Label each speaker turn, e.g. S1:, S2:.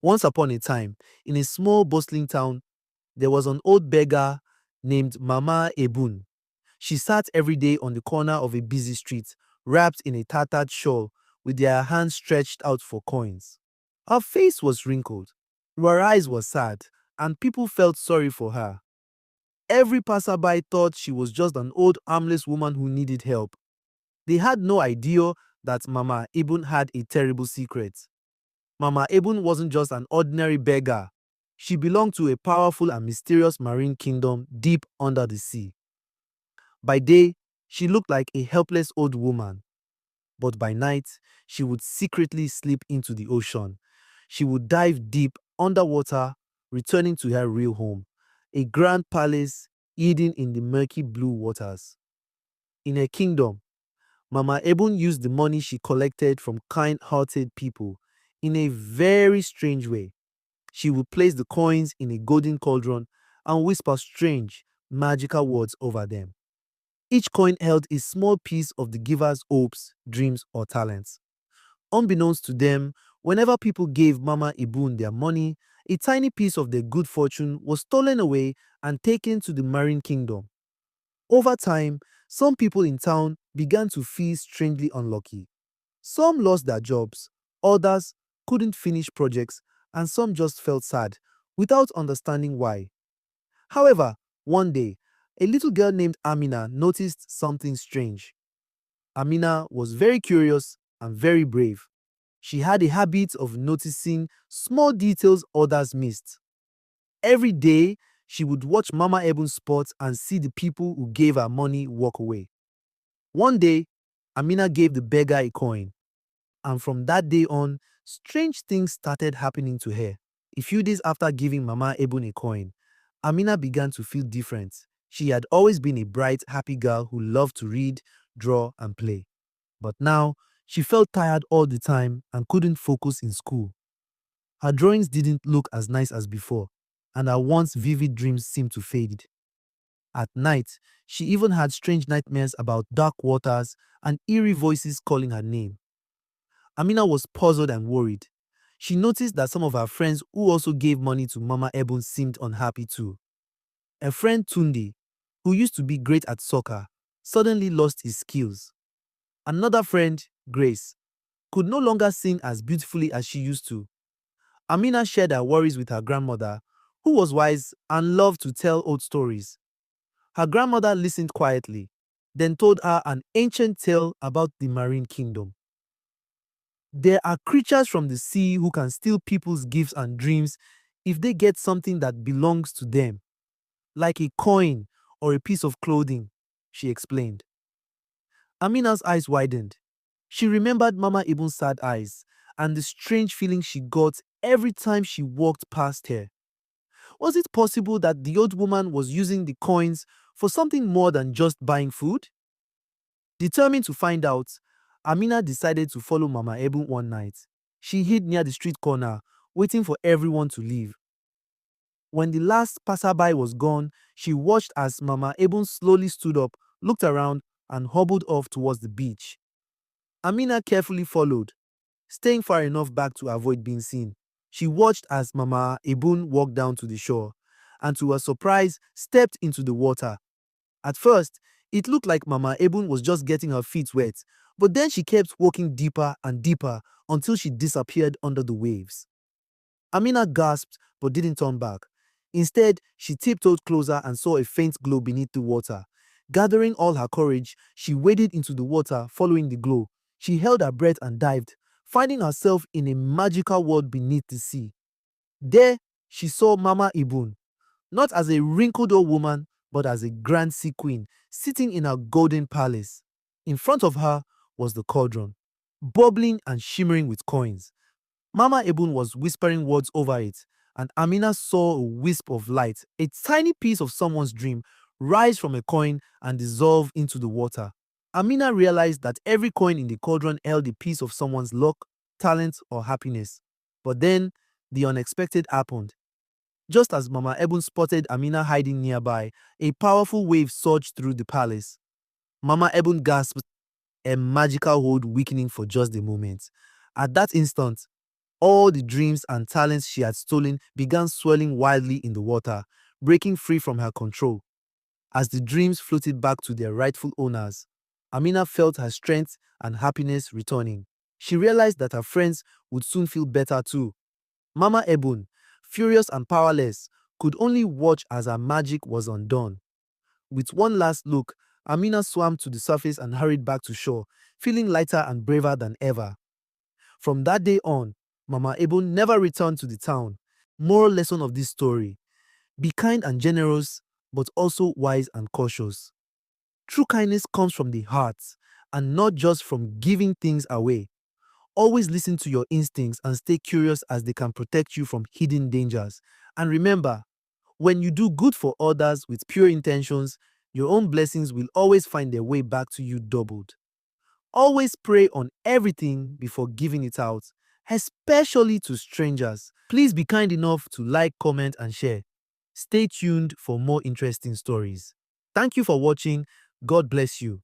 S1: Once upon a time, in a small bustling town, there was an old beggar named Mama Ebun. She sat every day on the corner of a busy street, wrapped in a tattered shawl, with their hands stretched out for coins. Her face was wrinkled, her eyes were sad, and people felt sorry for her. Every passerby thought she was just an old armless woman who needed help. They had no idea that Mama Ebun had a terrible secret. Mama Ebun wasn't just an ordinary beggar. She belonged to a powerful and mysterious marine kingdom deep under the sea. By day, she looked like a helpless old woman, but by night, she would secretly slip into the ocean. She would dive deep underwater, returning to her real home, a grand palace hidden in the murky blue waters. In her kingdom, Mama Ebun used the money she collected from kind hearted people in a very strange way. She would place the coins in a golden cauldron and whisper strange, magical words over them. Each coin held a small piece of the giver's hopes, dreams, or talents. Unbeknownst to them, whenever people gave Mama Ebun their money, a tiny piece of their good fortune was stolen away and taken to the marine kingdom. Over time, some people in town began to feel strangely unlucky. Some lost their jobs, others couldn't finish projects, and some just felt sad without understanding why. However, one day, a little girl named Amina noticed something strange. Amina was very curious and very brave. She had a habit of noticing small details others missed. Every day, she would watch Mama Ebun spot and see the people who gave her money walk away. One day, Amina gave the beggar a coin, and from that day on, strange things started happening to her. A few days after giving Mama Ebun a coin, Amina began to feel different. She had always been a bright, happy girl who loved to read, draw, and play. But now, she felt tired all the time and couldn't focus in school. Her drawings didn't look as nice as before, and her once vivid dreams seemed to fade. At night, she even had strange nightmares about dark waters and eerie voices calling her name. Amina was puzzled and worried. She noticed that some of her friends who also gave money to Mama Ebon seemed unhappy too. Her friend Tunde, who used to be great at soccer, suddenly lost his skills. Another friend, Grace, could no longer sing as beautifully as she used to. Amina shared her worries with her grandmother, who was wise and loved to tell old stories. Her grandmother listened quietly, then told her an ancient tale about the marine kingdom. There are creatures from the sea who can steal people's gifts and dreams if they get something that belongs to them, like a coin or a piece of clothing, she explained. Amina's eyes widened. She remembered Mama Ibn's sad eyes and the strange feeling she got every time she walked past her. Was it possible that the old woman was using the coins for something more than just buying food? Determined to find out, Amina decided to follow Mama Ebun one night. She hid near the street corner, waiting for everyone to leave. When the last passerby was gone, she watched as Mama Ebun slowly stood up, looked around, and hobbled off towards the beach. Amina carefully followed, staying far enough back to avoid being seen. She watched as Mama Ebun walked down to the shore, and to her surprise, stepped into the water. At first, it looked like Mama Ebun was just getting her feet wet, but then she kept walking deeper and deeper until she disappeared under the waves. Amina gasped but didn't turn back. Instead, she tiptoed closer and saw a faint glow beneath the water. Gathering all her courage, she waded into the water, following the glow. She held her breath and dived, finding herself in a magical world beneath the sea. There, she saw Mama Ebun, not as a wrinkled old woman, but as a grand sea queen sitting in her golden palace. In front of her was the cauldron, bubbling and shimmering with coins. Mama Ebun was whispering words over it, and Amina saw a wisp of light, a tiny piece of someone's dream, rise from a coin and dissolve into the water. Amina realized that every coin in the cauldron held a piece of someone's luck, talent, or happiness. But then, the unexpected happened. Just as Mama Ebun spotted Amina hiding nearby, a powerful wave surged through the palace. Mama Ebun gasped, a magical hold weakening for just a moment. At that instant, All the dreams and talents she had stolen began swirling wildly in the water, breaking free from her control. As the dreams floated back to their rightful owners, Amina felt her strength and happiness returning. She realized that her friends would soon feel better too. Mama Ebun, furious and powerless, could only watch as her magic was undone. With one last look, Amina swam to the surface and hurried back to shore, feeling lighter and braver than ever. From that day on, Mama Ebun never returned to the town. Moral lesson of this story: be kind and generous, but also wise and cautious. True kindness comes from the heart and not just from giving things away. Always listen to your instincts and stay curious, as they can protect you from hidden dangers. And remember, when you do good for others with pure intentions, your own blessings will always find their way back to you doubled. Always pray on everything before giving it out, especially to strangers. Please be kind enough to like, comment, and share. Stay tuned for more interesting stories. Thank you for watching. God bless you.